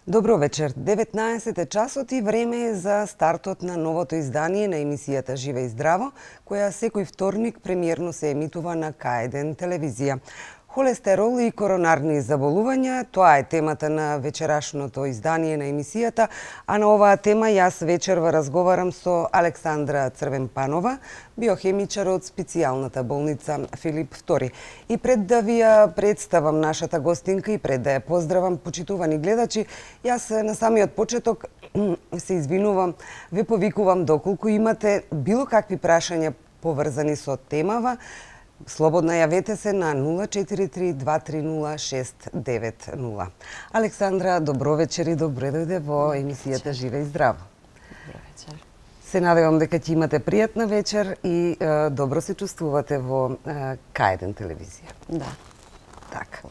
Добро вечер. 19 е часот и време е за стартот на новото издание на емисијата Живе и здраво, која секој вторник премиерно се емитува на К1 телевизија. Холестерол и коронарни заболувања, тоа е темата на вечерашното издание на емисијата, а на оваа тема јас вечерва разговарам со Александра Црвенпанова, биохемичар од специјалната болница Филип II. И пред да ви ја представам нашата гостинка и пред да ја поздравам, почитувани гледачи, јас на самиот почеток се извинувам, ве повикувам доколку имате било какви прашања поврзани со темава, слободно јавете се на 043-230-690. Александра, добро вечер и добре дојде во емисијата Живе и здраво. Добро вечер. Се надевам дека ќе имате пријатна вечер и добро се чувствувате во К1 телевизија. Да. Така.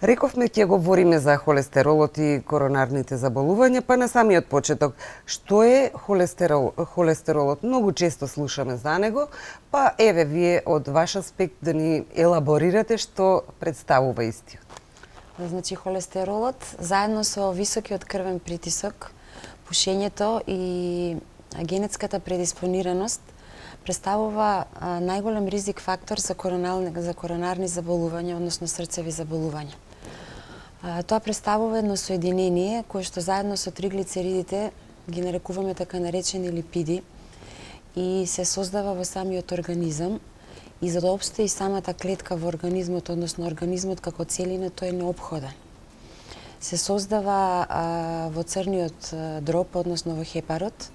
Рековме ќе говориме за холестеролот и коронарните заболувања, па на самиот почеток, што е холестеролот? Многу често слушаме за него, па еве вие од ваш аспект да ни елаборирате што представува истиот. Значи холестеролот заедно со високиот крвен притисок, пушењето и генетската предиспонираност представува најголем ризик фактор за коронарни заболувања, односно срцеви заболувања. Тоа представува едно соединение кое што заедно со триглицеридите ги нарекуваме така наречени липиди и се создава во самиот организам и за да опстои самата клетка во организмот, односно организмот како целина, тој е неопходен. Се создава во црниот дроб, односно во хепарот,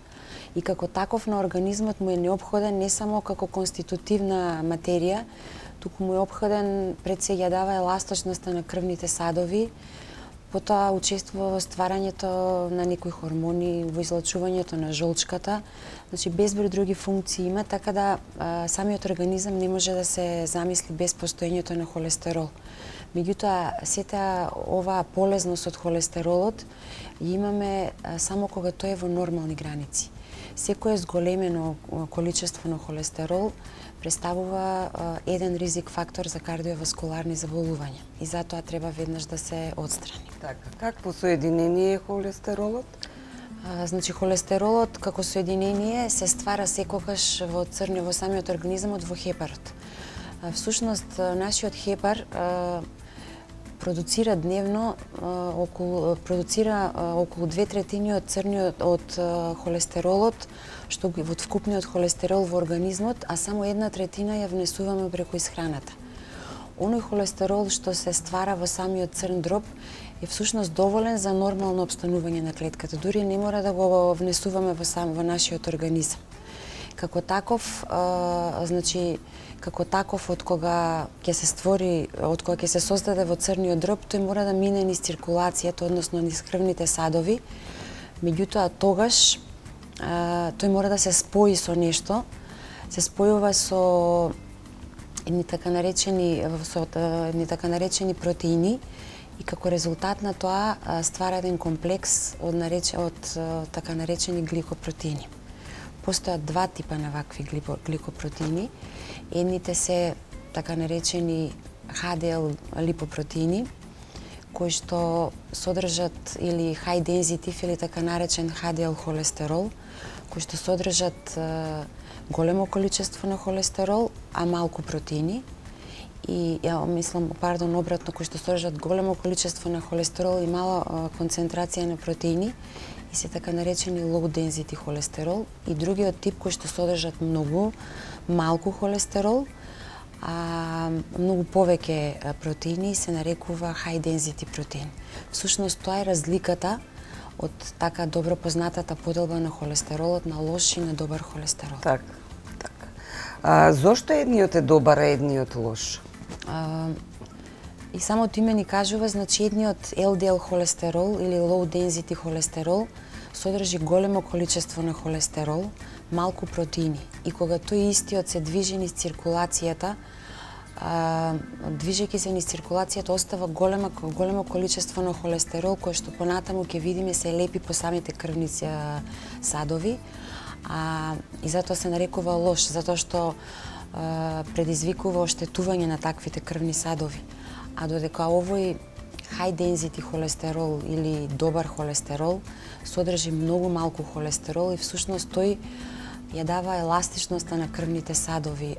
и како таков на организмот му е неопходен не само како конститутивна материја, туку му е неопходен пред се ја дава еластичноста на крвните садови, потоа учествува во стварањето на некои хормони, во излачувањето на жолчката, значи безброј други функции има, така да самиот организам не може да се замисли без постоењето на холестерол. Меѓутоа, сета оваа полезност од холестеролот имаме само кога тој е во нормални граници. Секое зголемено количество на холестерол представува еден ризик фактор за кардиоваскуларни заболувања и затоа треба веднаш да се отстрани. Така, какво соединение е холестеролот? Значи холестеролот како соединение се ствара секогаш во самиот организмот во хепарот. Всушност нашиот хепар продуцира дневно околу 2/3 од холестеролот, што од вкупниот холестерол во организмот, а само 1/3 ја внесуваме преку исхраната. Оној холестерол што се ствара во самиот црн дроб е всушност доволен за нормално опстанување на клетката, дури не мора да го внесуваме во нашиот организам. Како таков, од кога ќе се создаде во црниот дроб, тој мора да мине низ циркулацијата, односно низ крвните садови. Меѓутоа тогаш тој мора да се спои со нешто, се спојува со едни така наречени протеини и како резултат на тоа ствара еден комплекс од така наречени гликопротеини. Постојат два типа на вакви гликопротеини. Едните се така наречени HDL липопротеини, кои што содржат или high density или така наречен HDL холестерол, кои што содржат големо количество на холестерол, а малку протеини. И обратно, кои што содржат големо количество на холестерол и мала концентрација на протеини, и се така наречени low density холестерол, и другиот тип кои што содржат многу малку холестерол, а многу повеќе протеини, се нарекува high density протеин. Всушност тоа е разликата од така добро познатата поделба на холестеролот на лош и на добар холестерол. Така. Зошто едниот е добар, а едниот лош? И самото име ни кажува, значи едниот LDL холестерол или low density холестерол содржи големо количество на холестерол, малку протеини. И кога тој истиот се движи низ циркулацијата, движејќи се низ циркулацијата остава големо количество на холестерол, кој што понатаму ќе видиме се лепи по самите крвни садови, и затоа се нарекува лош, затоа што предизвикува оштетување на таквите крвни садови. А додека овој high density холестерол или добар холестерол содржи многу малку холестерол и всушност тој ја дава еластичноста на крвните садови.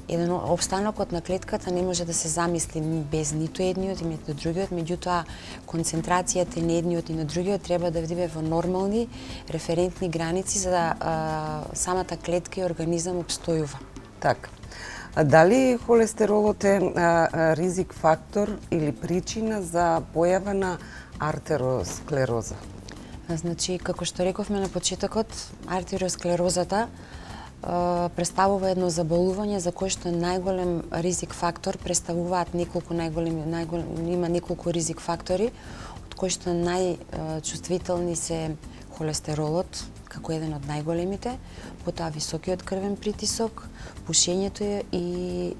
Еден обстанокот на клетката не може да се замисли без ниту едниот и ниту другиот, меѓутоа концентрацијата и на едниот и на другиот треба да биде во нормални референтни граници за да самата клетка и организам обстојува. Така. А дали холестеролот е ризик фактор или причина за појава на артеросклероза? Значи, како што рековме на почетокот, артериосклерозата представува едно заболување за кое што најголем ризик фактор представуваат има неколку ризик фактори, од кои што најчувствителни се холестеролот, како еден од најголемите, потоа високиот крвен притисок, пушењето и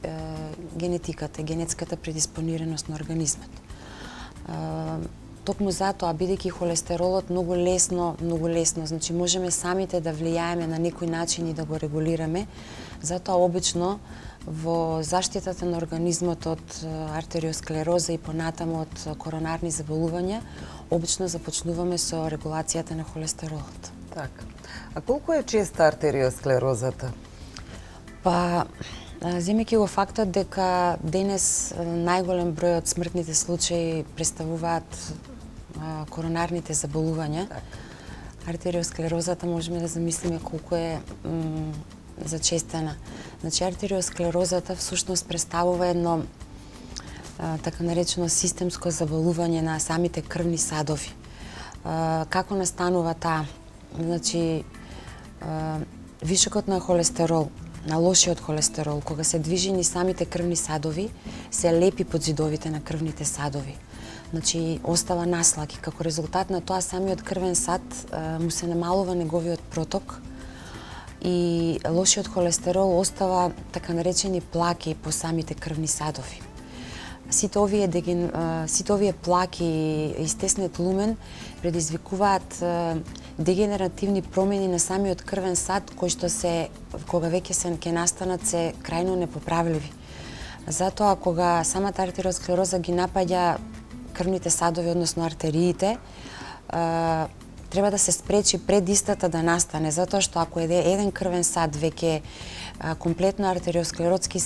генетската предиспонираност на организмот. Токму затоа, бидејќи холестеролот многу лесно, значи можеме самите да влијаеме на некој начин и да го регулираме, затоа обично во заштитата на организмот од артериосклероза и понатаму од коронарни заболувања, обично започнуваме со регулацијата на холестеролот. Така. А колку е честа артериосклерозата? Па, земејќи го фактот дека денес најголем број од смртните случаи представуваат коронарните заболувања, артериосклерозата можеме да замислиме колку е зачестена. Значи, артериосклерозата всушност представува едно така наречено системско заболување на самите крвни садови. Како настанува таа? Значи, вишокот на холестерол, на лошиот холестерол, кога се движи низ самите крвни садови, се лепи под зидовите на крвните садови. Значи, остава наслаки. Како резултат на тоа, самиот крвен сад му се намалува неговиот проток и лошиот холестерол остава така наречени плаки по самите крвни садови. Сите овие плаки и стеснет лумен предизвикуваат дегенеративни промени на самиот крвен сад, кои што кога веќе ќе настанат, се крајно непоправливи. Затоа, кога самата артериосклероза ги напаѓа крвните садови, односно артериите, треба да се спречи пред истата да настане, затоа што ако еден крвен сад веќе комплетно артериосклеротски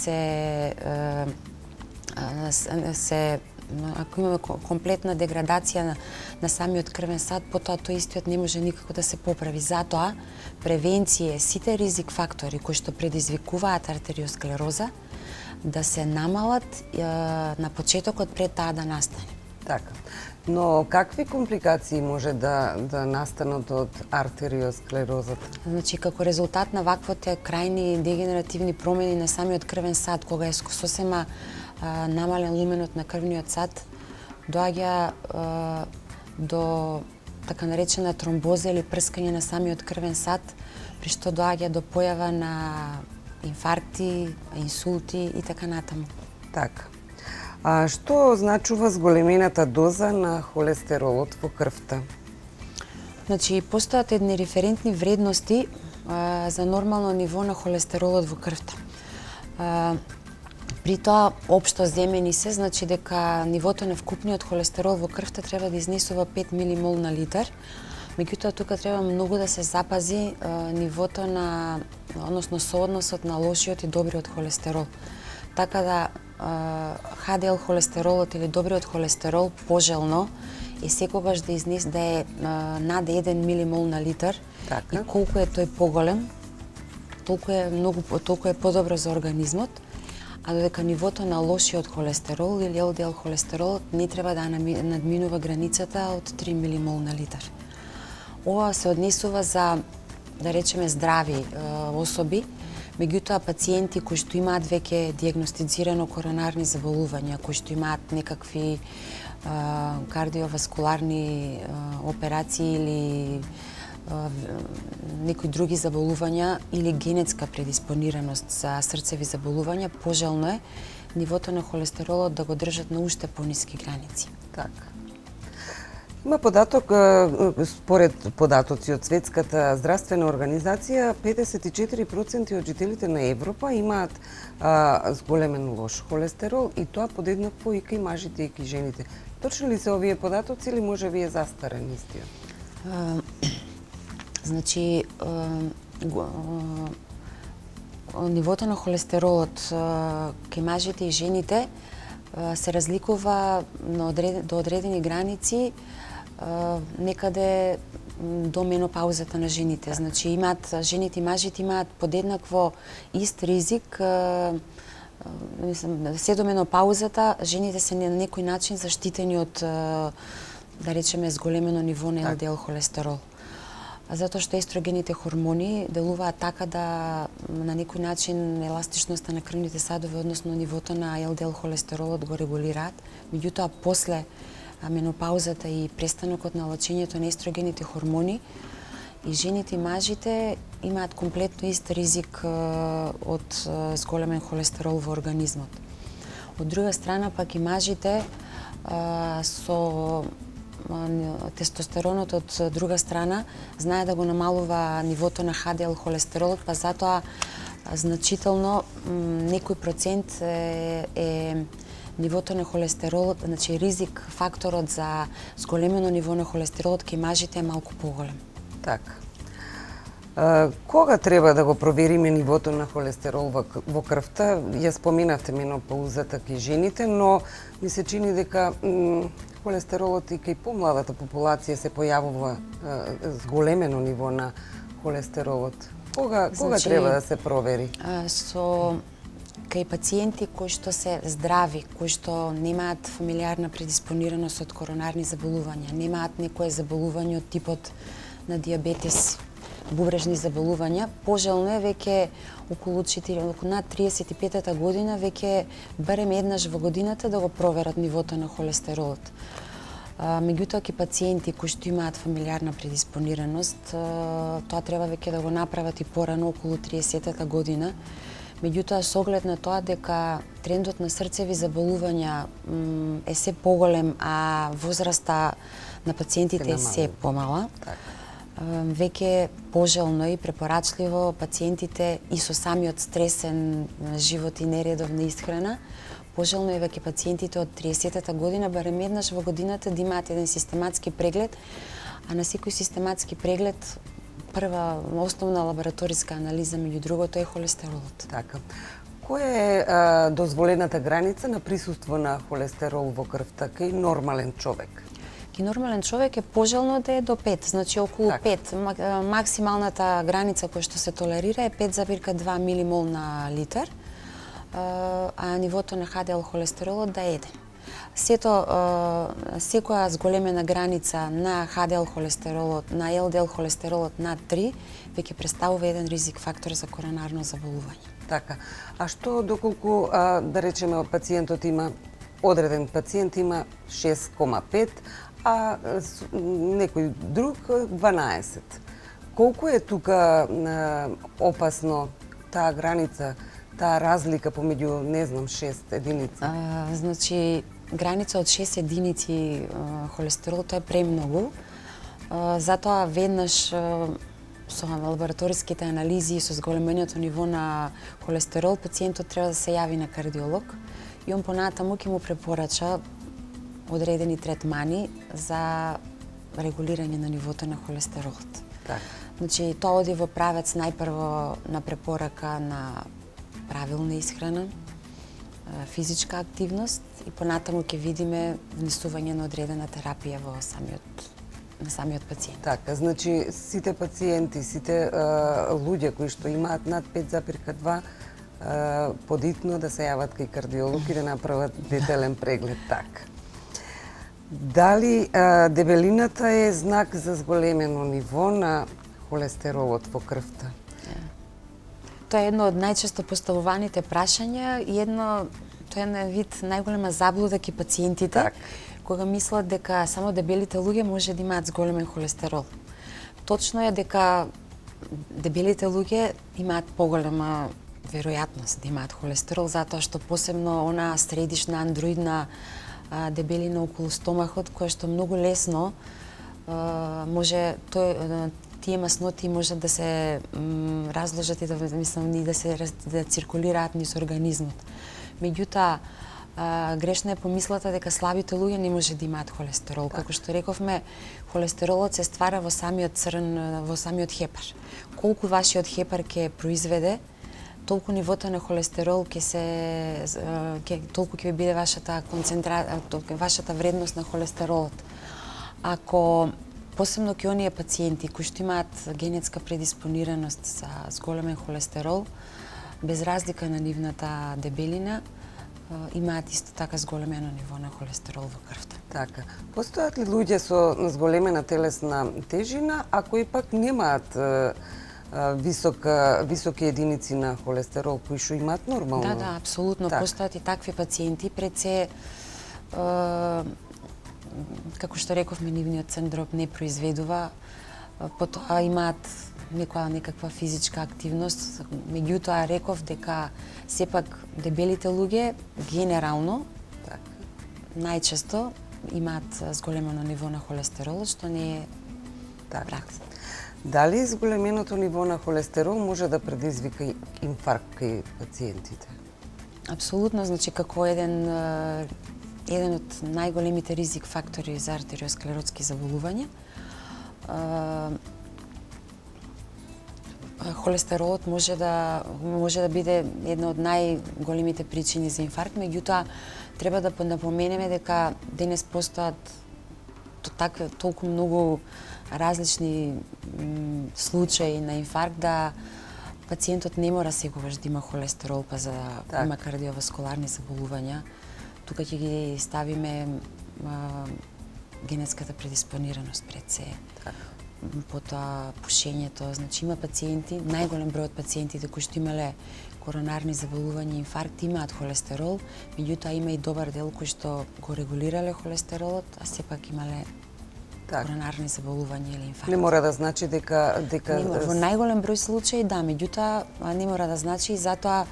ако имаме комплетна деградација на самиот крвен сад, потоа тој истиот не може никако да се поправи. Затоа, превенција, сите ризик фактори кои што предизвикуваат артериосклероза, да се намалат на почетокот пред таа да настане. Така. Но какви компликации може да настанат од артериосклерозата? Значи, како резултат на ваквите крајни дегенеративни промени на самиот крвен сад, кога е сосема намален луменот на крвниот сад, доаѓа до така наречена тромбоза или прскање на самиот крвен сад, при што доаѓа до појава на инфаркти, инсулти и така натаму. Така. А што значува зголемената доза на холестеролот во крвта? Значи, постојат едни референтни вредности за нормално ниво на холестеролот во крвта. При тоа, општо земени се, значи дека нивото на вкупниот холестерол во крвта треба да изнесува 5 милимол на литар. Меѓутоа, тука треба многу да се запази нивото на, односно соодносот на лошиот и добриот холестерол. Така да HDL холестеролот или добриот холестерол пожелно е секогаш да е над 1 милимол на литар. Така. И колку е тој поголем, толку е подобро за организмот, а додека нивото на лошиот холестерол или LDL холестеролот не треба да надминува границата од 3 милимол на литар. Ова се однесува за, да речеме, здрави особи, меѓутоа пациенти кои што имаат веќе дијагностицирано коронарни заболувања, кои што имаат некакви кардиоваскуларни операции или некои други заболувања или генетска предиспонираност за срцеви заболувања, пожелно е нивото на холестеролот да го држат на уште пониски граници. Така. Има податок, според податоци од Светската здравствена организација, 54% од жителите на Европа имаат зголемен лош холестерол и тоа подеднакво и кај мажите и кај жените. Точно ли се овие податоци или може би е застарен истиот? Значи, нивото на холестеролот кај мажите и жените се разликува до одредени граници некаде до менопаузата на жените. Значи, жените и мажите имаат подеднакво ист ризик. Се до менопаузата, жените се на некој начин заштитени од, да речеме, зголемено ниво на ЛДЛ холестерол. Затоа што естрогените хормони делуваат така да на некој начин еластичноста на крвните садови, односно нивото на ЛДЛ холестеролот го регулираат. Меѓутоа, после менопаузата и престанокот на лачењето на естрогените хормони, и жените и мажите имаат комплетно ист ризик од зголемен холестерол во организмот. Од друга страна, пак и мажите со тестостеронот од друга страна знае да го намалува нивото на ХДЛ холестеролот, па затоа значително некој процент е нивото на холестеролот, значи ризик факторот за зголемено ниво на холестеролот кај мажите е малку поголем. Така. Кога треба да го провериме нивото на холестерол во крвта? Ја споменавте менопаузата кај жените, но ми се чини дека холестеролот и кај помладата популација се појавува зголемено ниво на холестеролот. Кога треба да се провери? Кај пациенти кои што се здрави, кои што немаат фамилиарна предиспонираност од коронарни заболувања, немаат некое заболување од типот на диабетес, бубрежни заболувања, пожелно е веќе околу над 35-та година веќе барем еднаш во годината да го проверат нивото на холестеролот. Меѓутоа, ке пациенти кои што имаат фамилиарна предиспонираност, тоа треба веќе да го направат и порано, околу 30-та година. Меѓутоа, со оглед на тоа дека трендот на срцеви заболувања е се поголем, а возраста на пациентите е се помала, веќе пожелно и препорачливо пациентите и со самиот стресен живот и нередовна исхрана, пожелно е веќе пациентите од 30-та година барем еднаш во годината да имаат еден систематски преглед, а на секој систематски преглед прва основна лабораториска анализа меѓу другото е холестеролот. Така. Која е дозволената граница на присуство на холестерол во крвта кај нормален човек? Кај нормален човек е пожелно да е до 5, значи околу 5. Максималната граница која што се толерира е 5,2 милимол на литар, а нивото на ХДЛ холестеролот да е 1. Секоја зголемена граница на ХДЛ холестеролот, на ЛДЛ холестеролот над 3, веќе представува еден ризик фактор за коронарно заболување. Така. А што доколку, да речеме, пациентот има, одреден пациент има 6,5, а некој друг 12. Колку е тука опасно таа граница, таа разлика помеѓу, не знам, 6 единици? Значи, граница од 6 единици холестерол, тоа е премногу. Затоа веднаш со лабораториските анализи и со зголемението ниво на холестерол, пациентот треба да се јави на кардиолог и он понатаму ќе му препорача одредени третмани за регулирање на нивото на холестеролот. Так. Значи, тоа оди во правец најпрво на препорака на правилна исхрана, физичка активност и понатаму ќе видиме внесување на одредена терапија во самиот пациент. Така, значи сите пациенти, сите луѓе кои што имаат над 5,2 подитно да се јават кај кардиолог и да направат детелен преглед. Така. Дали дебелината е знак за зголемено ниво на холестеролот во крвта? Тоа е едно од најчесто поставуваните прашања и тоа е на вид најголема заблуда кај пациентите, Так. кога мислат дека само дебелите луѓе може да имаат зголемен холестерол. Точно е дека дебелите луѓе имаат поголема веројатност да имаат холестерол, затоа што посебно она средишна андроидна дебелина околу стомахот, која што многу лесно може тие масноти можат да се разложат и да циркулираат низ организмот. Меѓутоа, грешна е помислата дека слабите луѓе не може да имаат холестерол. Како што рековме, холестеролот се ствара во самиот хепар. Колку вашиот хепар ќе произведе, толку нивото на холестерол толку ќе биде вашата вредност на холестеролот. Ако посебно ке оние пациенти кои што имаат генетска предиспонираност за зголемен холестерол, без разлика на нивната дебелина, имаат исто така зголемено ниво на холестерол во крвта. Така. Постојат ли луѓе со зголемена телесна тежина, ако ипак немаат високи единици на холестерол, кои што имаат нормално? Да, апсолутно. Так. Постојат и такви пациенти, пред се како што рековме, нивниот црн дроб не произведува, потоа имаат некаква физичка активност. Меѓутоа реков дека сепак дебелите луѓе генерално најчесто имаат зголемено ниво на холестерол, што не е пракса. Дали зголеменото ниво на холестерол може да предизвика инфаркт кај пациентите? Апсолутно, значи како еден од најголемите ризик фактори за артериосклеротски заболувања. Холестеролот може да биде една од најголемите причини за инфаркт, меѓутоа треба да напоменеме дека денес постојат толку многу различни случаи на инфаркт да пациентот не мора секогаш да има холестерол па за да има кардиоваскуларни заболувања. Тука ќе ги ставиме генетската предиспонираност пред се. Потоа пушењето, значи има пациенти, најголем број од пациентите кои што имале коронарни заболувања, инфаркт, имаат холестерол, меѓутоа има и добар дел кои што го регулирале холестеролот, а сепак имале коронарни заболувања или инфаркт. Не мора да значи дека во најголем број случаи да, меѓутоа не мора да значи и затоа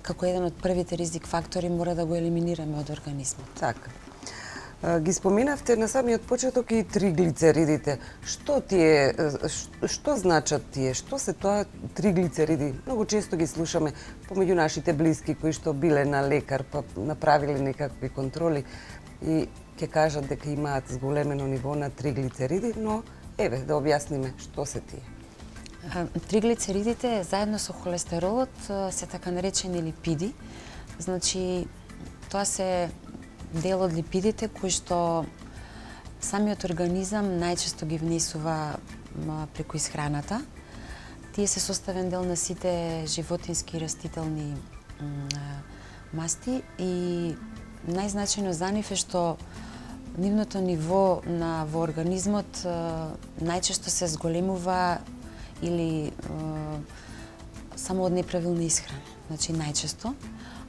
како еден од првите ризик фактори мора да го елиминираме од организмот. Така. Ги споменавте на самиот почеток и триглицеридите. Што значат тие? Што се тоа триглицериди? Многу често ги слушаме помеѓу нашите блиски кои што биле на лекар па направиле некакви контроли и ќе кажат дека имаат зголемено ниво на триглицериди, но еве да објасниме што се тие. Триглицеридите заедно со холестеролот се така наречени липиди. Значи тоа се дел од липидите кои што самиот организам најчесто ги внесува преку исхраната. Тие се составен дел на сите животински и растителни масти и најзначајно за нив е што нивното ниво во организмот најчесто се зголемува или само од неправилна исхрана, значи најчесто.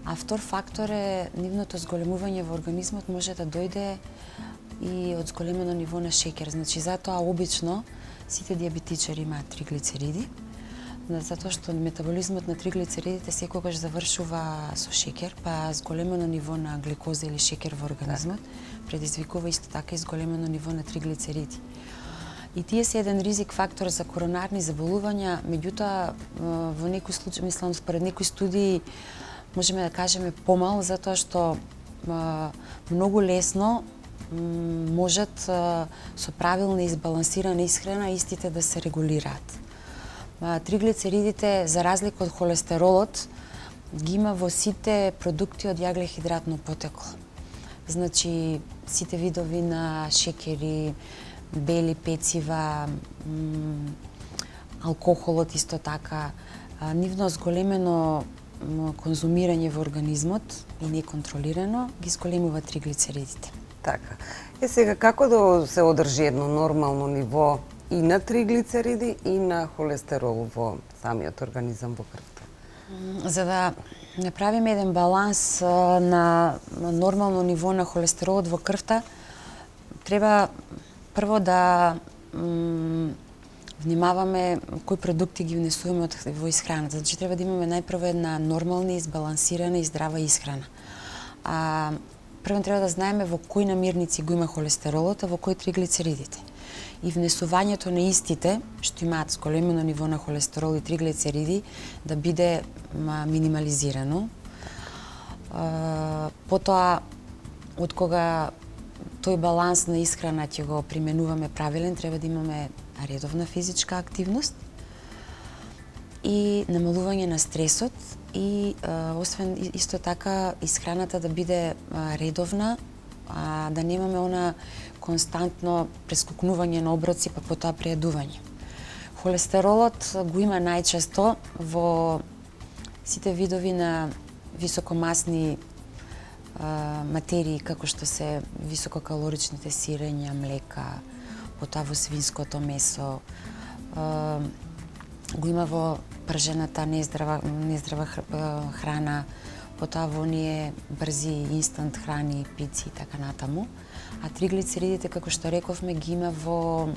А втор фактор е нивното зголемување во организмот може да дојде и од зголемено ниво на шеќер. Значи затоа обично сите диабетичари имаат триглицериди, затоа што метаболизмот на триглицеридите секогаш завршува со шеќер, па зголемено ниво на гликоза или шеќер во организмот предизвикува исто така и зголемено ниво на триглицериди. И тие се еден ризик фактор за коронарни заболувања, меѓутоа во некои случаи, мислам според некои студии можеме да кажеме помал, затоа што многу лесно можат со правилна и избалансирана исхрана истите да се регулираат. Триглицеридите, за разлика од холестеролот, ги има во сите продукти од јаглехидратно потекло. Значи, сите видови на шеќери, бели пецива, алкохолот исто така, нивно зголемено конзумирање во организмот и неконтролирано ги зголемува триглицеридите. Така. Сега како да се одржи едно нормално ниво и на триглицериди и на холестерол во самиот организам во крвта? За да направиме еден баланс на нормално ниво на холестеролот во крвта, треба прво да внимаваме кои продукти ги внесуваме во исхраната. Значи треба да имаме најпрво една нормална, избалансирана и здрава исхрана. прво треба да знаеме во кои намирници го има холестеролот, а во кои триглицеридите. И внесувањето на истите, што имаат зголемено ниво на холестерол и триглицериди, да биде минимализирано. Потоа, од кога тој баланс на исхрана ќе го применуваме правилен, треба да имаме редовна физичка активност и намалување на стресот и освен исто така исхраната да биде редовна, да немаме она константно прескокнување на оброци па потоа прејадување. Холестеролот го има најчесто во сите видови на високомасни материи, како што се висококалоричните сирења, млека, потоа во свинското месо, го има во пржената нездрава храна, потоа во оние брзи инстант храни, пици и така натаму. А триглицеридите, како што рековме, ги има во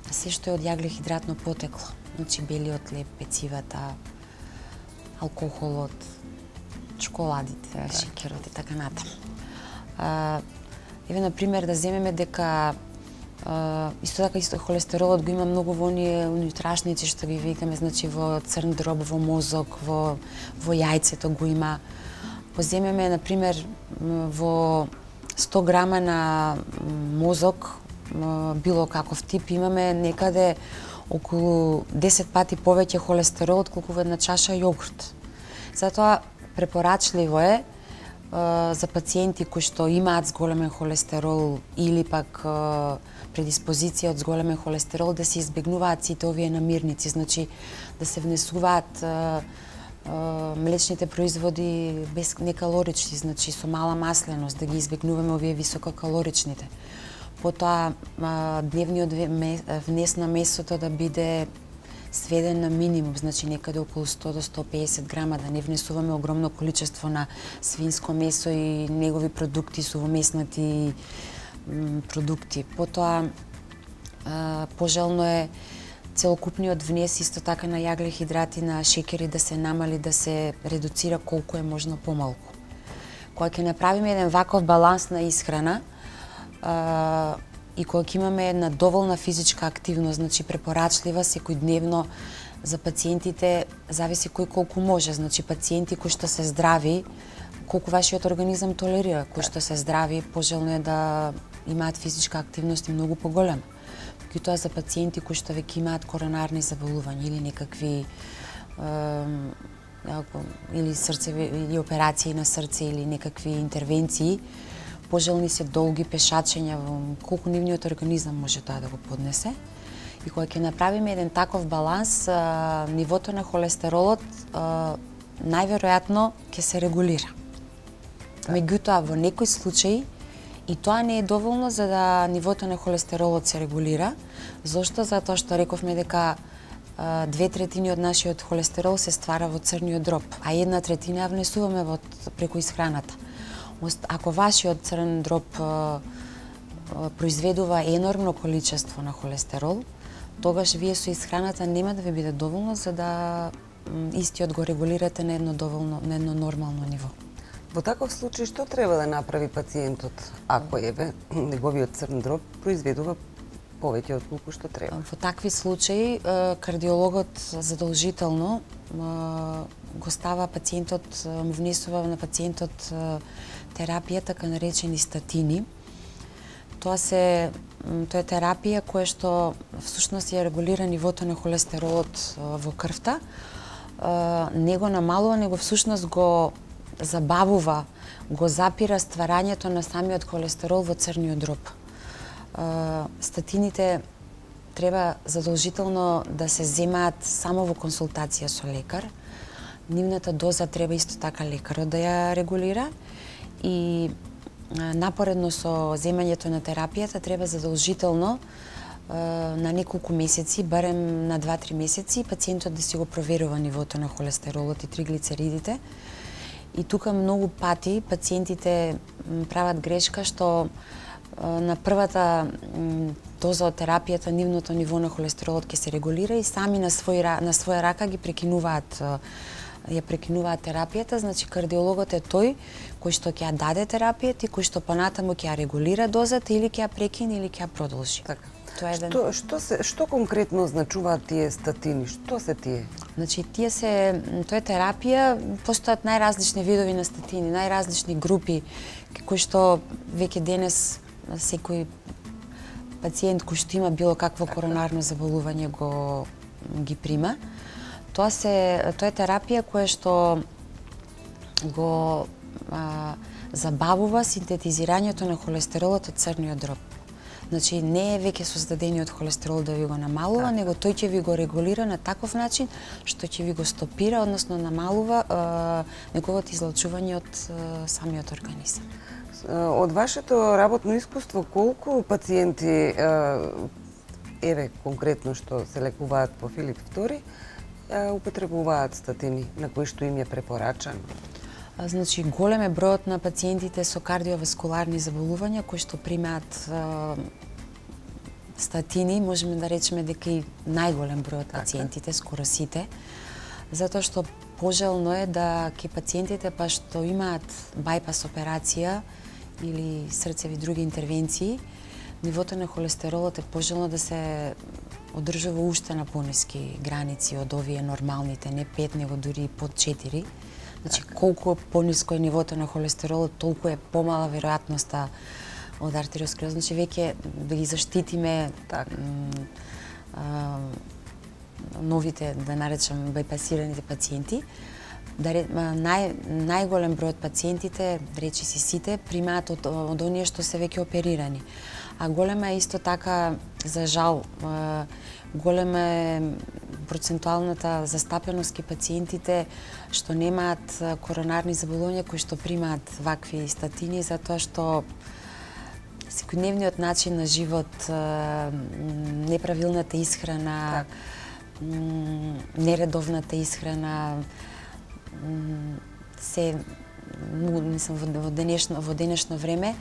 се што е од јаглехидратно потекло. Значи белиот леб, пецивата, алкохолот, чоколадите, шеќерот и така натаму. Еве, например, да земеме дека исто така холестеролот го има многу во оние унутрашници што ги викаме, значи во црн дроб, во мозок, во јајцето го има. Поземеме, например, во 100 грама на мозок, било каков тип, имаме некаде околу 10 пати повеќе холестерол отколку во една чаша јогурт. Затоа препорачливо е за пациенти кои што имаат зголемен холестерол или пак предиспозиција од зголемен холестерол да се избегнуваат сите овие намирници, значи да се внесуваат млечните производи без некалорични, значи со мала масленост, да ги избегнуваме овие висококалоричните. Потоа дневниот внес на месото да биде сведен на минимум, значи некаде околу 100 до 150 грама, да не внесуваме огромно количество на свинско месо и негови продукти, сувомеснати продукти. Потоа пожелно е целокупниот внес исто така на јаглехидрати, на шеќери да се намали, да се редуцира колку е можно помалку. Кога ќе направиме еден ваков баланс на исхрана и кога ќе имаме една доволна физичка активност, значи препорачлива секојдневно за пациентите, зависи кој колку може, значи пациенти кои што се здрави, колку вашиот организам толерира, кои што се здрави, пожелно е да имаат физичка активност и многу поголема. Меѓутоа за пациенти кои што веќе имаат коронарни заболувања или некакви или срцеви или операции на срце или некакви интервенции, пожелни се долги пешачења во колку нивниот организам може тоа да го поднесе. И кога ќе направиме еден таков баланс, нивото на холестеролот најверојатно ќе се регулира. Меѓутоа во некои случаи и тоа не е доволно за да нивото на холестеролот се регулира. Зошто? Затоа што рековме дека 2/3 од нашиот холестерол се ствара во црниот дроб, а 1/3 ја внесуваме преку исхраната. Ако вашиот црн дроб произведува енормно количество на холестерол, тогаш вие со исхраната нема да ви биде доволно за да истиот го регулирате на едно нормално ниво. Во таков случај што треба да направи пациентот ако неговиот црн дроб произведува повеќе од колку што треба? Во такви случаи кардиологот задолжително го става пациентот, му внесува на пациентот терапија така наречени статини. Тоа е терапија која што всушност ја регулира нивото на холестеролот во крвта. Не го намалува, него всушност го забавува, го запира стварањето на самиот холестерол во црниот дроб. Статините треба задолжително да се земаат само во консултација со лекар. Нивната доза треба исто така лекарот да ја регулира и напоредно со земањето на терапијата треба задолжително на неколку месеци, барем на 2-3 месеци, пациентот да си го проверува нивото на холестеролот и триглицеридите. И тука многу пати пациентите прават грешка што на првата доза од терапијата нивното ниво на холестеролот ќе се регулира и сами на своја рака ги прекинуваат ја прекинуваат терапијата, значи кардиологот е тој кој што ќе ја даде терапијата и кој што понатаму ќе ја регулира дозата или ќе ја прекине или ќе ја продолжи. Така. Тоа е Што конкретно означуваат тие статини? Што се тие? Значи тоа е терапија, постојат најразлични видови на статини, најразлични групи кои што веќе денес секој пациент кој што има било какво коронарно заболување ги прима. Тоа е терапија која што го забавува синтетизирањето на холестеролот од црниот дроб. Значи не е веќе создадениот холестерол да ви го намалува, него тој ќе ви го регулира на таков начин што ќе ви го стопира, односно намалува неговото излучување од самиот организам. Од вашето работно искуство, колку пациенти, еве конкретно што се лекуваат по Филип II, употребуваат статини на кои што им е препорачано? Значи, голем е бројот на пациентите со кардиоваскуларни заболувања кои што примаат статини, можеме да речеме дека и најголем број од пациентите, скоро сите, затоа што пожелно е да ке пациентите па што имаат бајпас операција или срцеви други интервенции, нивото на холестеролот е пожелно да се одржува уште на пониски граници од овие нормалните, не 5, него дури и под 4. Значи, колку пониско е нивото на холестеролот, толку е помала веројатноста од артериосклероза. Значи, веќе да ги заштитиме новите, да наречам, бајпасираните пациенти. Најголем број од пациентите, речиси сите, примаат од оние што се веќе оперирани. А голема е исто така, за жал, голема е процентуалната застапеност ки пациентите што немаат коронарни заболувања кои што примаат вакви статини, затоа што секојдневниот начин на живот, неправилната исхрана, нередовната исхрана, во денешно време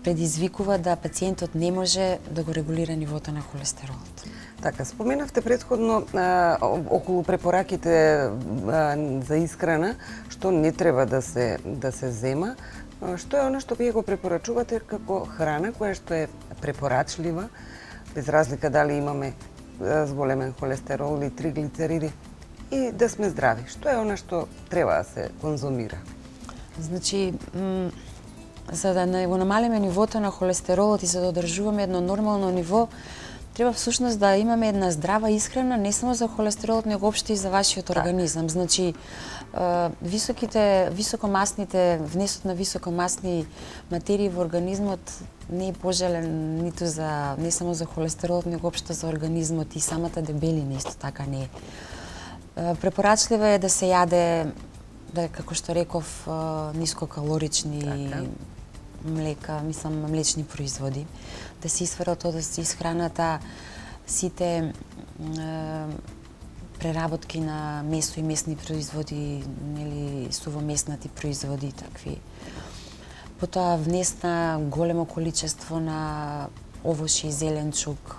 предизвикува да пациентот не може да го регулира нивото на холестеролот. Така, споменавте претходно околу препораките за исхрана, што не треба да се зема. Што е она што вие го препорачувате како храна која што е препорачлива, без разлика дали имаме зголемен холестерол или триглицериди, и да сме здрави? Што е она што треба да се конзумира? Значи, за да го намалиме нивото на холестеролот и за да одржуваме едно нормално ниво, треба всушност да имаме една здрава исхрана, не само за холестеролот, него општо и за вашиот организам. Значи, високомасните, внесот на високомасни материи во организмот не е пожелен ниту за, не само за холестеролот, него општо за организмот, и самата дебелина исто така не е. Препорачливо е да се јаде, како што реков, нискокалорични млека, млечни производи, да се исферат од исхраната сите преработки на месо и месни производи, нели сувомеснати производи такви. Потоа внесна големо количество на овошје и зеленчук,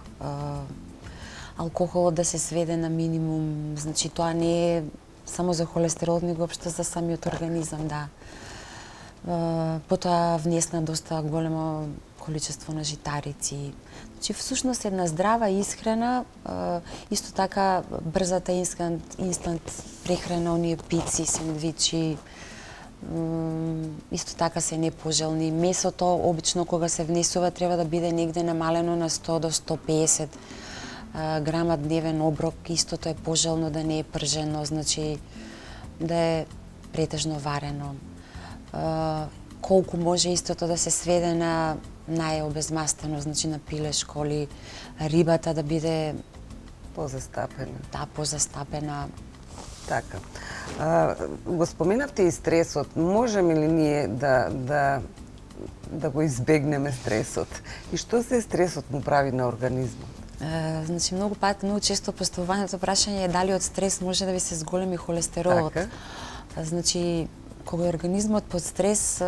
алкохолот да се сведе на минимум, значи тоа не е само за холестерол, него општо за самиот организам, да. Потоа внесна доста големо количество на житарици. Значи, всушност една здрава исхрана, исто така брзата инстант прехрана, оние пици, сендвичи, исто така се непожелни. Месото, обично кога се внесува, треба да биде негде намалено на 100 до 150 грама дневен оброк. Истото е пожелно да не е пржено, значи да е претежно варено. Колку може истото да се сведе на најобезмастено, значи на пилешко, или рибата да биде позастапена. Да, позастапена. Така. Го споменавте и стресот. Можеме ли ние да го избегнеме стресот? И што се стресот му прави на организмот? Значи, многу често поставувањето прашање е дали од стрес може да ви се зголеми холестеролот. Така. Значи, кога организмот под стрес,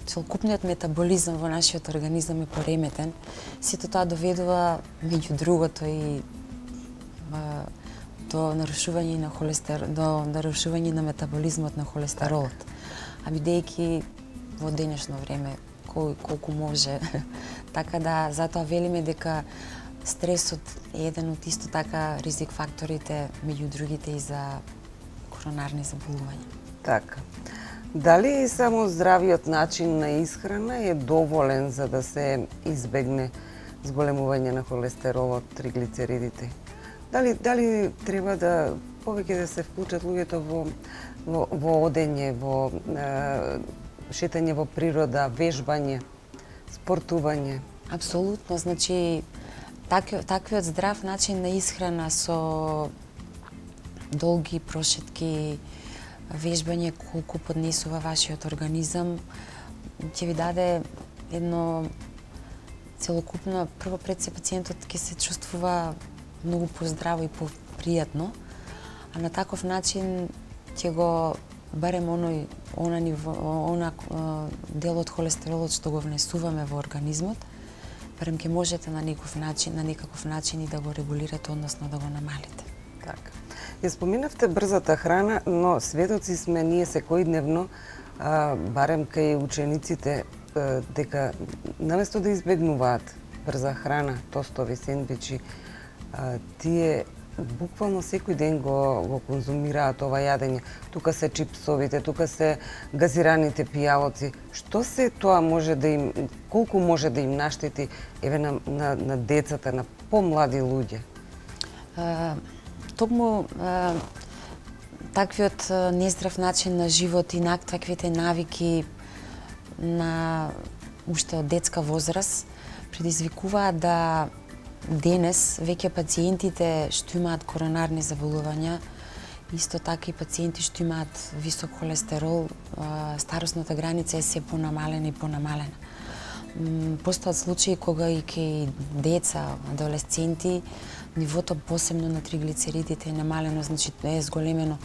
целокупниот метаболизам во нашиот организам е пореметен. Сето тоа доведува, меѓу другото, и до нарушување на до нарушување на метаболизмот на холестеролот. А бидејќи во денешно време колку може, така да затоа велиме дека стресот е еден од исто така ризик факторите меѓу другите и за коронарни заболувања. Така. Дали само здравиот начин на исхрана е доволен за да се избегне зголемување на холестеролот, триглицеридите? Дали треба да повеќе да се вклучат луѓето во одење, во шетање во природа, вежбање, спортување? Апсолутно, значи таквиот здрав начин на исхрана со долги прошетки, вежбање колку поднесува вашиот организам, ќе ви даде едно целокупно, прво пред се пациентот ќе се чувствува многу поздраво и попријатно, а на таков начин ќе го барем она дел од холестеролот што го внесуваме во организмот, барем ќе можете на некаков начин и да го регулирате, односно да го намалите. Така. Ја споменавте брзата храна, но сведоци сме ние секојдневно, барем кај учениците, дека наместо да избегнуваат брза храна, тостови, сендвичи, тие буквално секој ден го конзумираат ова јадење. Тука се чипсовите, тука се газираните пијалоци. Што се тоа може да им, колку може да им наштети еве на децата, на помлади луѓе? Токму таквиот нездрав начин на живот и таквите навики на уште од детска возраст предизвикуваат да денес веќе пациентите што имаат коронарни заболувања, исто така и пациенти што имаат висок холестерол, старосната граница е се понамалена и понамалена. Постојат случаи кога и кај деца, адолесценти, нивото посебно на триглицеридите е намалено, значи е зголемено.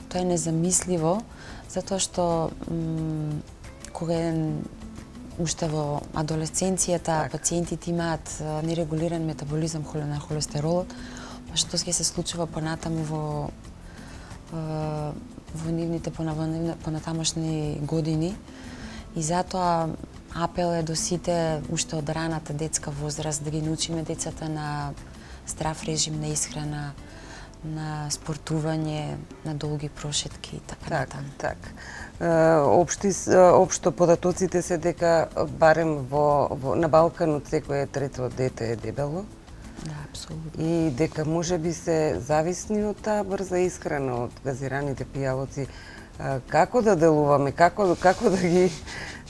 Тоа е незамисливо, затоа што кога е уште во адолесценцијата пациентите имаат нерегулиран метаболизам на холестеролот, па што ќе се случува понатаму во нивните понатамошни години. И затоа апел е до сите уште од раната детска возраст да ги научиме децата на здрав режим на исхрана, на спортување, на долги прошетки и така натаму. Така. Општо податоците се дека барем на Балканот секое трето дете е дебело. Да, апсолутно. И дека можеби се зависни од таа брза исхрана, од газираните пијалоци. Како да делуваме, како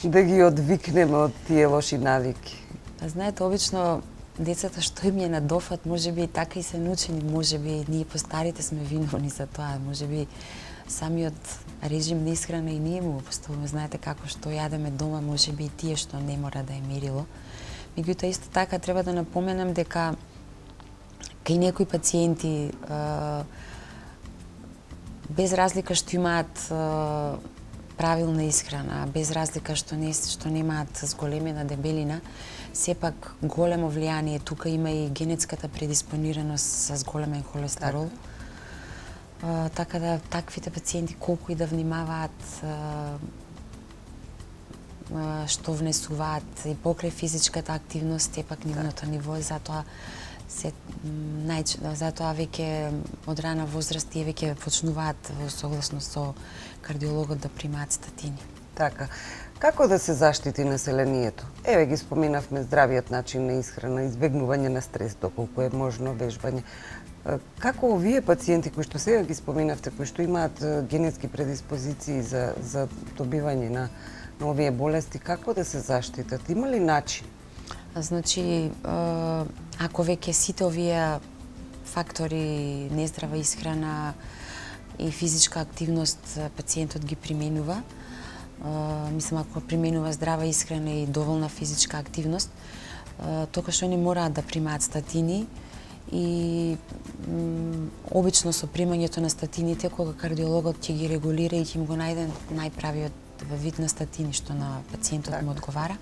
да ги одвикнеме од тие лоши навики? Знаете, обично децата што им е на дофат, можеби и така и се научени, можеби ние постарите сме виновни за тоа, можеби самиот режим на исхрана и ние му поставуваме, знаете како што јадеме дома, можеби и тие што не мора да е мерило. Меѓутоа исто така треба да напоменам дека кај некои пациенти без разлика што имаат правилна исхрана, без разлика што немаат зголемена дебелина, сепак големо влијание тука има и генетската предиспонираност за зголемен холестерол. Така да таквите пациенти колку и да внимаваат што внесуваат и покрај физичката активност, сепак нивното ниво, затоа веќе од рана возраст тие веќе почнуваат во согласност со кардиологот да примаат статини. Така. Како да се заштити населението? Еве ги споменавме здравиот начин на исхрана, избегнување на стрес, доколку е можно, вежбање. Како овие пациенти кои што сега ги споменавте, кои што имаат генетски предиспозиции за добивање на овие болести, како да се заштитат? Има ли начин? Значи, ако веќе сите овие фактори, нездрава исхрана и физичка активност пациентот ги применува, мислам ако применува здрава исхрана и доволна физичка активност, тогаш они мораат да примаат статини и обично со примањето на статините кога кардиологот ќе ги регулира и ќе му го најде најправиот вид на статини што на пациентот му одговара,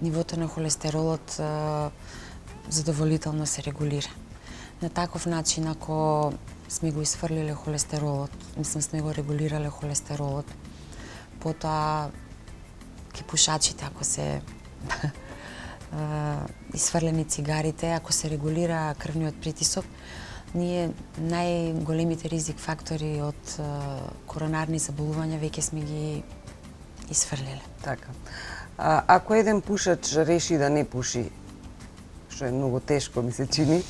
нивото на холестеролот задоволително се регулира. На таков начин, ако сме го исфрлиле холестеролот, мислам сме го регулирале холестеролот. Потоа ки пушачите, ако се исфрлени цигарите, ако се регулира крвниот притисок, ние најголемите ризик фактори од коронарни заболувања веќе сме ги исфрлиле. Така. Ако еден пушач реши да не пуши, што е многу тешко ми се чини,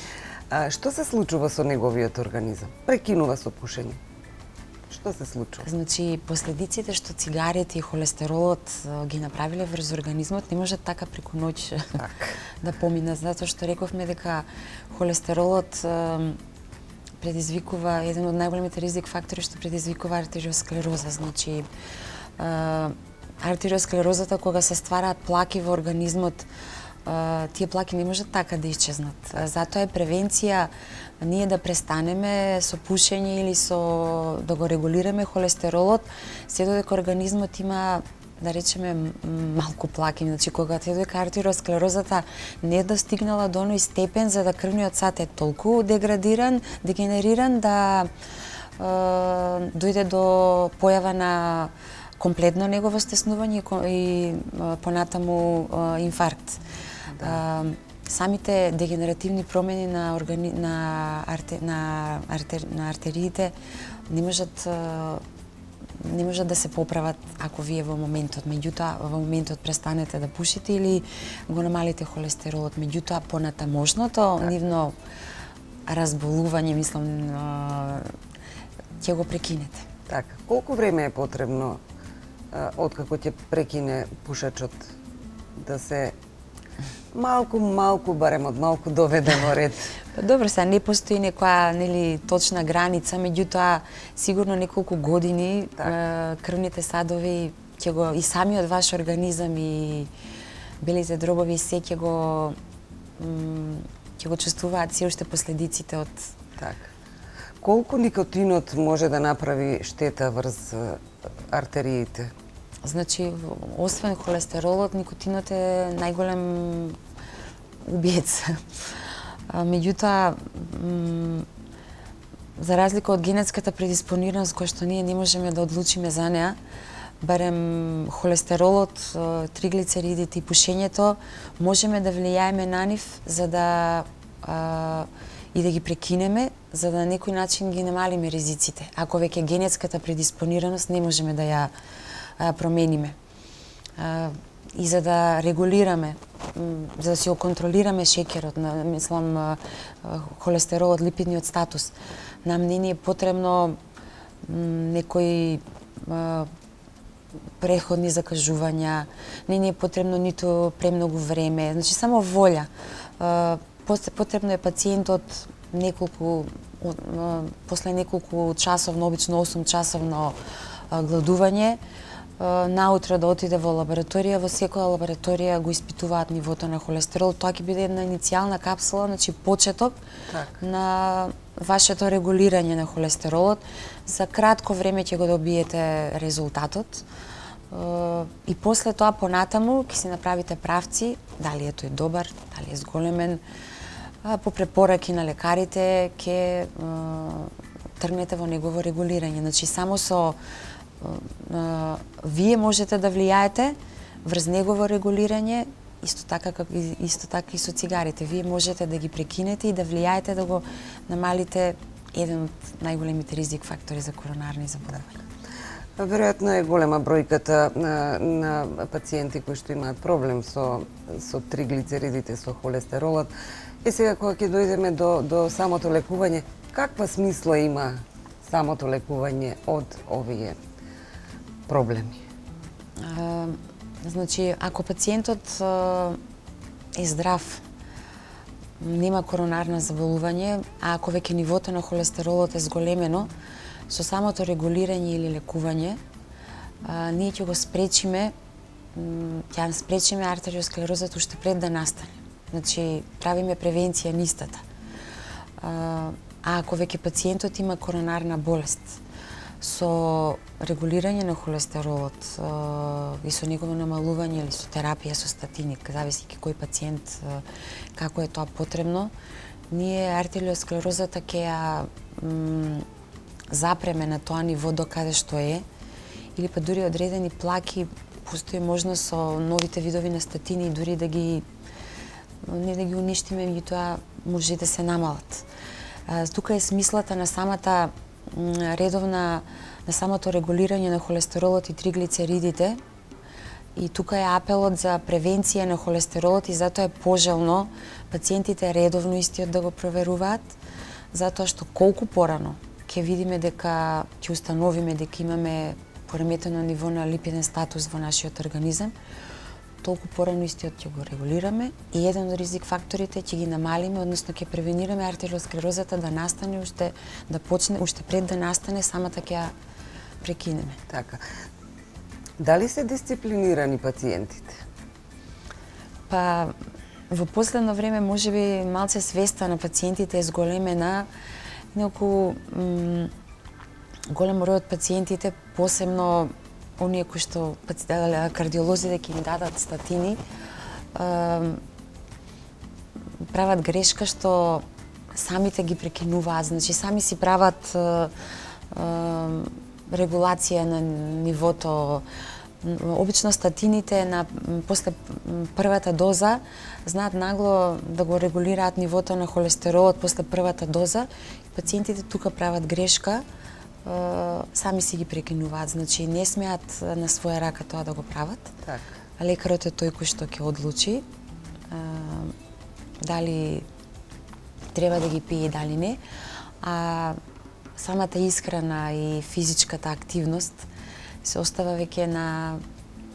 што се случува со неговиот организам? Прекинува со пушење. Што се случува? Значи, последиците што цигарите и холестеролот ги направиле врз организмот не можат така преку ноќ да поминат, затоа што рековме дека холестеролот предизвикува еден од најголемите ризик фактори што предизвикува артериосклероза. Значи, артериосклерозата кога се ствараат плаки во организмот, тие плаки не можат така да исчезнат. Затоа е превенција ние да престанеме со пушење или со да го регулираме холестеролот, се додека организмот има, да речеме, малку плаки. Значи, кога се додека артериосклерозата не е достигнала до оној степен за да крвниот сат е толку деградиран, дегенериран да дојде до појава на комплетно негово стеснување и понатаму инфаркт. Самите дегенеративни промени на артериите не можат да се поправат ако вие во моментот. Меѓутоа, во моментот престанете да пушите или го намалите холестеролот. Меѓутоа, понатамошното нивно разболување, мислам, ќе го прекинете. Така, колку време е потребно откако ќе прекине пушачот да се малку барем од малку доведе во ред? Добро, сега не постои некоја точна граница, меѓутоа сигурно неколку години крвните садови ќе го и самиот ваш организам и белите дробови се ќе го чувствуваат се уште последиците од така. Колку никотинот може да направи штета врз артериите? Значи, освен холестеролот, никотинот е најголем убиец. Меѓутоа, за разлика од генетската предиспонираност, која што ние не можеме да одлучиме за неа, барем холестеролот, триглицеридите и пушењето, можеме да влијаеме на нив за да и да ги прекинеме, за да на некој начин ги намалиме ризиците. Ако веќе генетската предиспонираност не можеме да ја промениме. И за да регулираме, за да си го контролираме шеќерот, мислам холестеролот, липидниот статус, нам не ни е потребно некои преходни закажувања, не ни е потребно ниту премногу време, значи само волја. Потребно е пациентот после неколку часовно, обично 8 часовно гладување, наутро да отиде во лабораторија, во секоја лабораторија го испитуваат нивото на холестерол. Тоа ќе биде една иницијална капсула, значи почеток на вашето регулирање на холестеролот. За кратко време ќе го добиете резултатот. И после тоа понатаму ќе си направите правци, дали е тој добар, дали е зголемен. По препораки на лекарите ќе тргнете во негово регулирање. Значи само со вие можете да влијаете врз негово регулирање, исто така и со цигарите. Вие можете да ги прекинете и да влијаете да го намалите еден од најголемите ризик фактори за коронарни заболувања. Веројатно е голема бројката на пациенти кои што имаат проблем со триглицеридите, со холестеролот. И сега кога ќе дојдеме до самото лекување, каква смисла има самото лекување од овие проблеми? Значи, ако пациентот е здрав, нема коронарно заболување, а ако веќе нивото на холестеролот е зголемено, со самото регулирање или лекување, ние ќе го спречиме, ќе спречиме артериосклерозата уште пред да настане. Значи, правиме превенција нистата. А ако веќе пациентот има коронарна болест, со регулирање на холестеролот и со негово намалување или со терапија со статини, зависики кој пациент како е тоа потребно, ние артериосклерозата ќе ја запреме на тоа ниво до каде што е, или па дури одредени плаки постои можност со новите видови на статини дури да ги не да ги уништиме, меѓутоа може да се намалат. Тука е смислата на самата редовна, на самото регулирање на холестеролот и триглицеридите, и тука е апелот за превенција на холестеролот, и затоа е пожелно пациентите редовно истиот да го проверуваат, затоа што колку порано ќе видиме дека ќе установиме дека имаме пореметено ниво на липиден статус во нашиот организам, толку порано истиот ќе го регулираме, и еден од ризик факторите ќе ги намалиме, односно ќе превенираме артериосклерозата да настане уште, да почне уште пред да настане, самата ќе ја прекинеме. Така. Дали се дисциплинирани пациентите? Па во последно време можеби малце свеста на пациентите е зголемена, инаку голем број од пациентите, посебно оние кои што кардиолозите ќе ни дадат статини, прават грешка што самите ги прекинуваат, значи сами си прават регулација на нивото. Обично статините после првата доза знаат нагло да го регулираат нивото на холестеролот после првата доза. Пациентите тука прават грешка, сами си ги прекинуваат, значи не смеат на своја рака тоа да го прават. Так. А лекарот е тој кој што ќе одлучи дали треба да ги пие, дали не. А самата исхрана и физичката активност се остава веќе на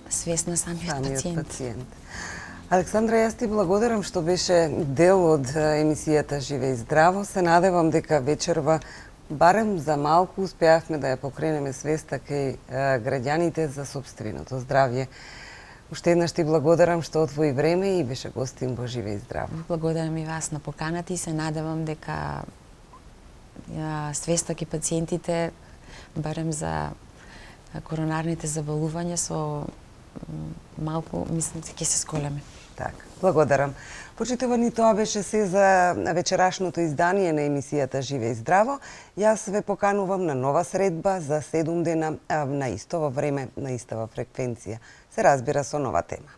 свест на самиот пациент. Александра, јас ти благодарам што беше дел од емисијата Живе и здраво. Се надевам дека вечерва барем за малку успеавме да ја покренеме свеста кај граѓаните за сопственото здравје. Уште еднаш ти благодарам што отвои време и беше гостин во Живе и здраво. Благодарам и вас на поканата и се надевам дека свеста кај пациентите барем за коронарните заболувања со малку, мислам, ќе се сколеме. Така, благодарам. Почитувани, тоа беше се за вечерашното издание на емисијата Живе и здраво. Јас ве поканувам на нова средба за 7 дена на исто време, на истава фреквенција. Се разбира со нова тема.